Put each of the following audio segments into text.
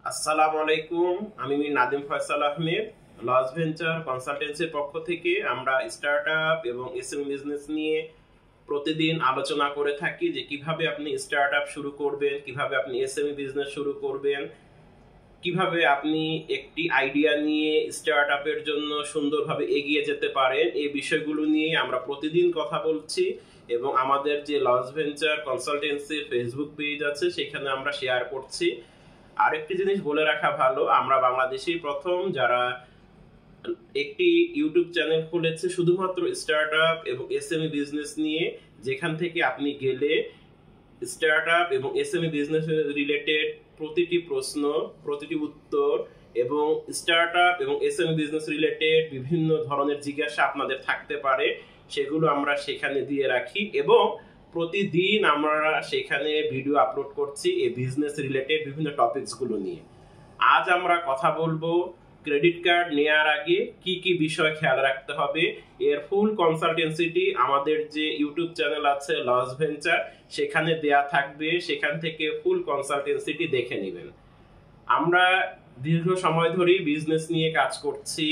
আসসালামু আলাইকুম। আমি নাদিম ফয়সাল আহমেদ। লস ভেঞ্চার কনসালটেন্সির পক্ষ থেকে আমরা স্টার্টআপ এবং এসএমই বিজনেস নিয়ে প্রতিদিন আলোচনা করে থাকি যে কিভাবে আপনি স্টার্টআপ শুরু করবেন, কিভাবে আপনি এসএমই বিজনেস শুরু করবেন, কিভাবে আপনি একটি আইডিয়া নিয়ে স্টার্টআপের জন্য সুন্দরভাবে এগিয়ে যেতে পারেন। এই বিষয়গুলো নিয়ে আমরা প্রতিদিন কথা বলছি এবং আমাদের যে লস ভেঞ্চার কনসালটেন্সির ফেসবুক পেজ আছে সেখানে আমরা শেয়ার করছি। আরেকটি জিনিস বলে রাখা ভালো, আমরা বাংলাদেশেই প্রথম যারা একটি ইউটিউব চ্যানেল খুলেছে শুধুমাত্র স্টার্টআপ এবং এসএমই বিজনেস নিয়ে, যেখান থেকে আপনি গেলে স্টার্টআপ এবং এসএমই বিজনেস রিলেটেড প্রতিটি প্রশ্ন, প্রতিটি উত্তর এবং স্টার্টআপ এবং এসএমই বিজনেস রিলেটেড বিভিন্ন ধরনের জিজ্ঞাসা আপনাদের থাকতে পারে, সেগুলো আমরা সেখানে দিয়ে রাখি এবং প্রতিদিন আমরা সেখানে ভিডিও আপলোড করছি এই বিজনেস রিলেটেড বিভিন্ন টপিকসগুলো নিয়ে। আজ আমরা কথা বলবো ক্রেডিট কার্ড নেওয়ার আগে কি কি বিষয় খেয়াল রাখতে হবে। এর ফুল কনসালটেন্সিটি আমাদের যে ইউটিউব চ্যানেল আছে লস ভেঞ্চার, সেখানে দেয়া থাকবে, সেখান থেকে ফুল কনসালটেন্সিটি দেখে নেবেন। আমরা দীর্ঘ সময় ধরেই বিজনেস নিয়ে কাজ করছি,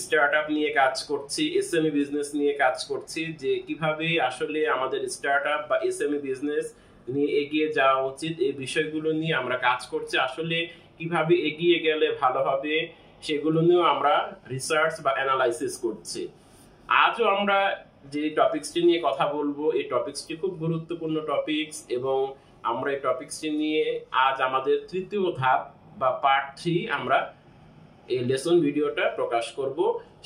স্টার্টআপ নিয়ে কাজ করছি, এসএমই বিজনেস নিয়ে কাজ করছি, যে কিভাবে আসলে আমাদের স্টার্টআপ বা এসএমই বিজনেস নিয়ে এগিয়ে যাওয়া উচিত, এই বিষয়গুলো নিয়ে আমরা কাজ করছি। আসলে কিভাবে এগিয়ে গেলে ভালো হবে সেগুলো নিয়েও আমরা রিসার্চ বা অ্যানালাইসিস করছি। আজও আমরা যে টপিকসটি নিয়ে কথা বলবো, এই টপিকসটি খুব গুরুত্বপূর্ণ টপিকস এবং আমরা এই টপিকসটি নিয়ে আজ আমাদের তৃতীয় ধাপ বা পার্ট 3 আমরা এই লেসন ভিডিওটা প্রকাশ করব।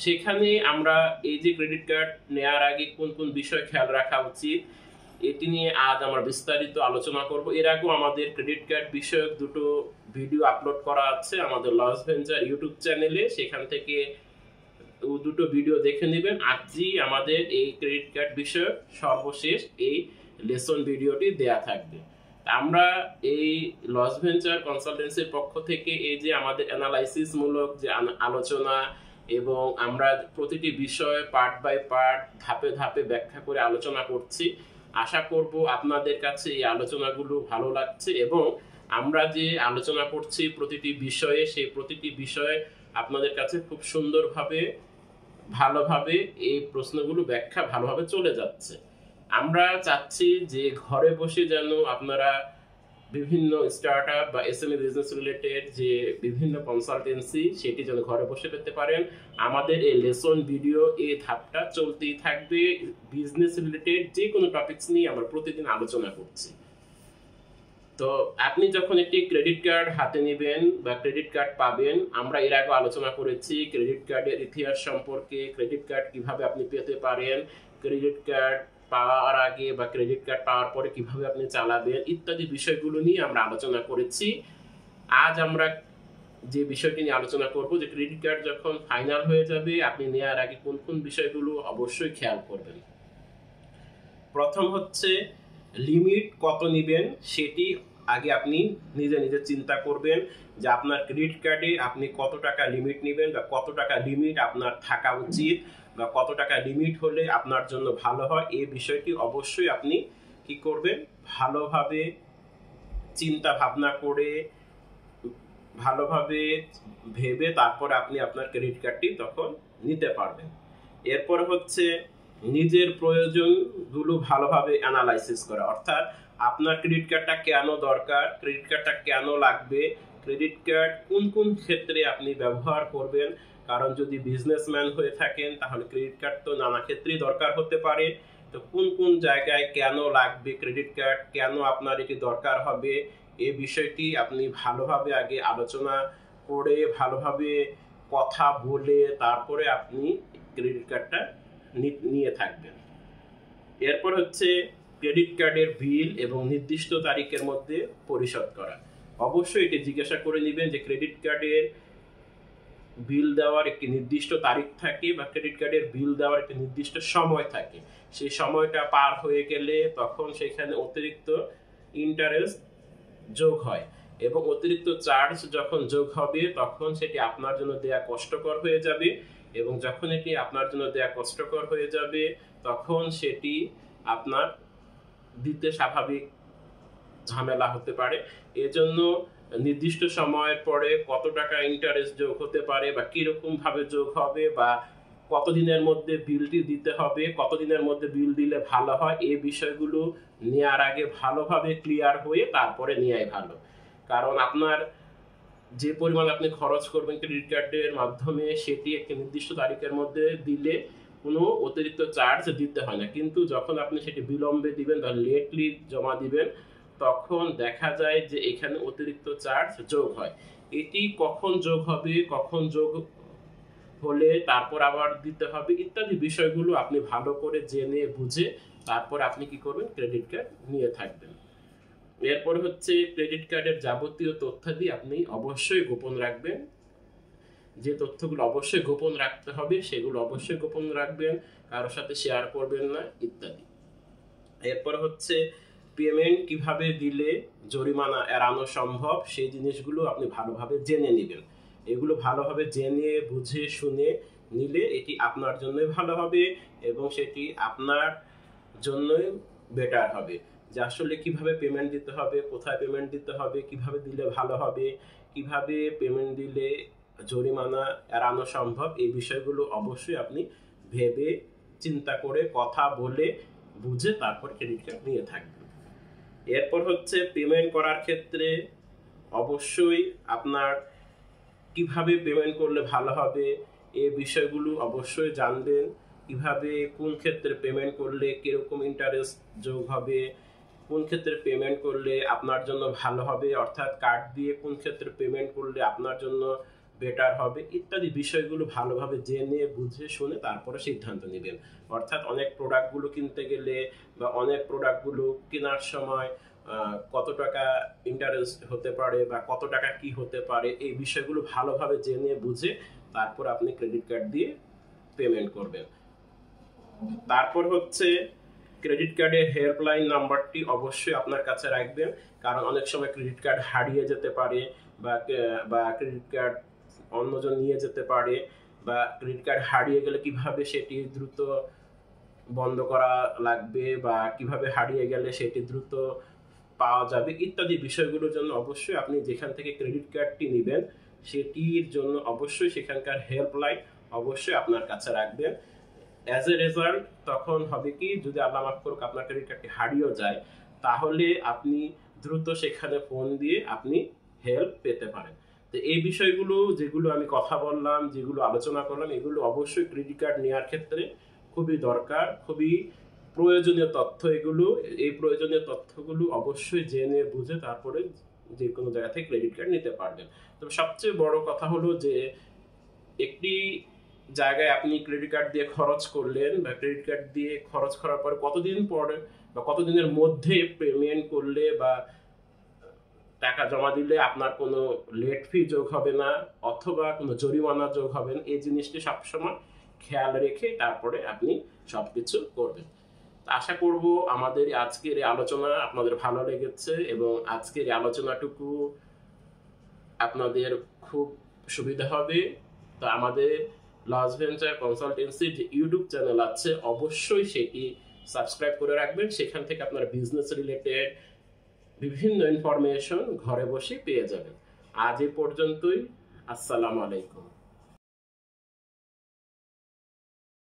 সেখানে আমরা এই যে ক্রেডিট কার্ড নেওয়ার আগে কোন কোন বিষয় খেয়াল রাখা উচিত এটি নিয়ে আজ আমরা বিস্তারিত আলোচনা করব। এর আগেও আমাদের ক্রেডিট কার্ড বিষয়ক দুটো ভিডিও আপলোড করা আছে আমাদের লস ভেঞ্চার ইউটিউব চ্যানেলে, সেখান থেকে দুটো ভিডিও দেখে নেবেন। আজই আমাদের এই ক্রেডিট কার্ড বিষয়ক সর্বশেষ এই লেসন ভিডিওটি দেয়া থাকবে। আমরা এই লস ভেঞ্চার কনসালটেন্সির পক্ষ থেকে এই যে আমাদের অ্যানালাইসিস মূলক যে আলোচনা এবং আমরা প্রতিটি বিষয় পার্ট বাই পার্ট ধাপে ধাপে ব্যাখ্যা করে আলোচনা করছি, আশা করব আপনাদের কাছে এই আলোচনাগুলো ভালো লাগছে এবং আমরা যে আলোচনা করছি প্রতিটি বিষয়ে, সেই প্রতিটি বিষয়ে আপনাদের কাছে খুব সুন্দরভাবে ভালোভাবে এই প্রশ্নগুলো ব্যাখ্যা ভালোভাবে চলে যাচ্ছে। আমরা চাচ্ছি যে ঘরে বসে যেন আপনারা বিভিন্ন স্টার্টআপ বা এসএমই বিজনেস রিলেটেড যে বিভিন্ন কনসালটেন্সি সেটি যেন ঘরে বসে পেতে পারেন। আমাদের এই লেসন ভিডিও এই ধাপটা চলতেই থাকবে। বিজনেস রিলেটেড যে কোনো টপিকস নিয়ে আমরা প্রতিদিন আলোচনা করছি। তো আপনি যখন একটি ক্রেডিট কার্ড হাতে নেবেন বা ক্রেডিট কার্ড পাবেন, আমরা এর আগে আলোচনা করেছি ক্রেডিট কার্ডের ইতিহাস সম্পর্কে, ক্রেডিট কার্ড কিভাবে আপনি পেতে পারেন, ক্রেডিট কার্ড পাওয়ার আগে বা ক্রেডিট কার্ড পাওয়ার পরে কিভাবে আপনি চালাবেন ইত্যাদি বিষয়গুলো নিয়ে আমরা আলোচনা করেছি। আজ আমরা যে বিষয়টি নিয়ে আলোচনা করব যে ক্রেডিট কার্ড যখন ফাইনাল হয়ে যাবে আপনি নেওয়ার আগে কোন কোন বিষয়গুলো অবশ্যই খেয়াল করবেন। প্রথম হচ্ছে লিমিট কত নেবেন সেটি আগে আপনি নিজে নিজে চিন্তা করবেন যে আপনার ক্রেডিট কার্ডে আপনি কত টাকা লিমিট নেবেন বা কত টাকা লিমিট আপনার থাকা উচিত বা কত টাকা লিমিট হলে আপনার জন্য ভালো হয়। এই বিষয়টি অবশ্যই আপনি কি করবেন, ভালোভাবে চিন্তা ভাবনা করে ভালোভাবে ভেবে তারপরে আপনি আপনার ক্রেডিট কার্ডটি তখন নিতে পারবেন। এরপর হচ্ছে নিজের প্রয়োজনগুলো ভালোভাবে অ্যানালাইসিস করা, অর্থাৎ আপনার ক্রেডিট কার্ডটা কেন দরকার, ক্রেডিট কার্ডটা কেন লাগবে, ক্রেডিট কার্ড কোন কোন ক্ষেত্রে আপনি ব্যবহার করবেন। কারণ যদি বিজনেসম্যান হয়ে থাকেন তাহলে ক্রেডিট কার্ড তো নানা ক্ষেত্রেই দরকার হতে পারে। তো কোন কোন জায়গায় কেন লাগবে ক্রেডিট কার্ড, কেন আপনার এটি দরকার হবে, এই বিষয়টি আপনি ভালোভাবে আগে আলোচনা করে ভালোভাবে কথা বলে তারপরে আপনি ক্রেডিট কার্ডটা নিয়ে থাকবেন। এরপর হচ্ছে ক্রেডিট কার্ডের বিল এবং নির্দিষ্ট তারিখের মধ্যে পরিশোধ করা। অবশ্যই এটি জিজ্ঞাসা করে নেবেন যে ক্রেডিট কার্ডের বিল দেওয়ার একটি নির্দিষ্ট তারিখ থাকে বা ক্রেডিট কার্ডের বিল দেওয়ার একটি নির্দিষ্ট সময় থাকে। সেই সময়টা পার হয়ে গেলে তখন সেখানে অতিরিক্ত ইন্টারেস্ট যোগ হয় এবং অতিরিক্ত চার্জ যখন যোগ হবে তখন সেটি আপনার জন্য দেয়া কষ্টকর হয়ে যাবে এবং যখন এটি আপনার জন্য দেয়া কষ্টকর হয়ে যাবে তখন সেটি আপনার দিতে স্বাভাবিক ঝামেলা হতে পারে। এজন্য নির্দিষ্ট সময়ের পরে কত টাকা ইন্টারেস্ট যোগ হতে পারে বা কিরকম ভাবে যোগ হবে বা কতদিনের মধ্যে বিলটি দিতে হবে, কতদিনের মধ্যে বিল দিলে ভালো হয়, এই বিষয়গুলো নেওয়ার আগে ভালোভাবে ক্লিয়ার হয়ে তারপরে নেওয়াই ভালো। কারণ আপনার যে পরিমাণ আপনি খরচ করবেন ক্রেডিট কার্ডের মাধ্যমে সেটি একটি নির্দিষ্ট তারিখের মধ্যে দিলে কোনো অতিরিক্ত চার্জ দিতে হয় না, কিন্তু যখন আপনি সেটি বিলম্বে দিবেন বা লেটলি জমা দিবেন তখন দেখা যায় যে এখানে অতিরিক্ত চার্জ যোগ হয়। এটি কখন যোগ হবে, কখন যোগ হলে তারপর আবার দিতে হবে ইত্যাদি বিষয়গুলো আপনি ভালো করে জেনে বুঝে তারপর আপনি কি করবেন, ক্রেডিট কার্ড নিয়ে থাকবেন। এরপর হচ্ছে ক্রেডিট কার্ডের যাবতীয় তথ্যাদি আপনি অবশ্যই গোপন রাখবেন। যে তথ্যগুলো অবশ্যই গোপন রাখতে হবে সেগুলো অবশ্যই গোপন রাখবেন, কারোর সাথে শেয়ার করবেন না ইত্যাদি। এরপর হচ্ছে পেমেন্ট কিভাবে দিলে জরিমানা এড়ানো সম্ভব সেই জিনিসগুলো আপনি ভালোভাবে জেনে নেবেন। এগুলো ভালোভাবে জেনে বুঝে শুনে নিলে এটি আপনার জন্যই ভালো হবে এবং সেটি আপনার জন্যই বেটার হবে। যে আসলে কিভাবে পেমেন্ট দিতে হবে, কোথায় পেমেন্ট দিতে হবে, কিভাবে দিলে ভালো হবে, কিভাবে পেমেন্ট দিলে জরিমানা এড়ানো সম্ভব, এই বিষয়গুলো অবশ্যই আপনি ভেবে চিন্তা করে কথা বলে বুঝে তারপর ক্রেডিট কার্ড নিয়ে থাকবেন। এরপর হচ্ছে পেমেন্ট করার ক্ষেত্রে অবশ্যই আপনার কিভাবে পেমেন্ট করলে ভালো হবে এই বিষয়গুলো অবশ্যই জানবেন। কিভাবে কোন ক্ষেত্রে পেমেন্ট করলে কিরকম ইন্টারেস্ট যোগ হবে, কোন ক্ষেত্রে পেমেন্ট করলে আপনার জন্য ভালো হবে, অর্থাৎ কার্ড দিয়ে কোন ক্ষেত্রে পেমেন্ট করলে আপনার জন্য বেটার হবে ইত্যাদি বিষয়গুলো ভালোভাবে জেনে বুঝে শুনে তারপরে সিদ্ধান্ত নেবেন। অর্থাৎ অনেক প্রোডাক্টগুলো কিনতে গেলে বা অনেক প্রোডাক্টগুলো কেনার সময় কত টাকা ইন্টারেস্ট হতে পারে বা কত টাকা কি হতে পারে এই বিষয়গুলো ভালোভাবে জেনে বুঝে তারপর আপনি ক্রেডিট কার্ড দিয়ে পেমেন্ট করবেন। তারপর হচ্ছে ক্রেডিট কার্ডের হেল্পলাইন নাম্বারটি অবশ্যই আপনার কাছে রাখবেন, কারণ অনেক সময় ক্রেডিট কার্ড হারিয়ে যেতে পারে বা ক্রেডিট কার্ড অন্যজন নিয়ে যেতে পারে, বা ক্রেডিট কার্ড হারিয়ে গেলে কিভাবে সেটি দ্রুত বন্ধ করা লাগবে বা কিভাবে হারিয়ে গেলে সেটি দ্রুত পাওয়া যাবে ইত্যাদি বিষয়গুলোর জন্য অবশ্যই আপনি যেখান থেকে ক্রেডিট কার্ডটি নেবেন সেটির জন্য অবশ্যই সেখানকার হেল্পলাইন অবশ্যই আপনার কাছে রাখবেন। অ্যাজ এ রেজাল্ট তখন হবে কি, যদি আল্লাহ মাফ করুক আপনার ক্রেডিট কার্ডটি হারিয়েও যায় তাহলে আপনি দ্রুত সেখানে ফোন দিয়ে আপনি হেল্প পেতে পারেন। তো এই বিষয়গুলো যেগুলো আমি কথা বললাম, যেগুলো আলোচনা করলাম, এগুলো অবশ্যই ক্রেডিট কার্ড নেওয়ার ক্ষেত্রে খুবই দরকার, খুবই প্রয়োজনীয় তথ্য এগুলো। এই প্রয়োজনীয় তথ্যগুলো অবশ্যই জেনে বুঝে তারপরে যে কোনো জায়গা থেকে ক্রেডিট কার্ড নিতে পারবেন। তবে সবচেয়ে বড় কথা হলো যে একটি জায়গায় আপনি ক্রেডিট কার্ড দিয়ে খরচ করলেন বা ক্রেডিট কার্ড দিয়ে খরচ করার পরে কতদিন পরে বা কতদিনের মধ্যে পেমেন্ট করলে বা টাকা জমা দিলে আপনার কোনো লেট ফি যোগ হবে না অথবা কোনো জরিমানা যোগ হবে না, এই জিনিসটি সবসময় খেয়াল রেখে তারপরে আপনি সবকিছু করবেন। আশা করব আমাদের আজকের এই আলোচনা আপনাদের ভালো লেগেছে এবং আজকের এই আলোচনাটুকু আপনাদের খুব সুবিধা হবে। তো আমাদের লস ভেঞ্চার কনসালটেন্সির যে ইউটিউব চ্যানেল আছে অবশ্যই সেটি সাবস্ক্রাইব করে রাখবেন, সেখান থেকে আপনার বিজনেস রিলেটেড বিভিন্ন ইনফরমেশন ঘরে বসে পেয়ে যাবেন। আজ এ পর্যন্তই, আসসালামু আলাইকুম।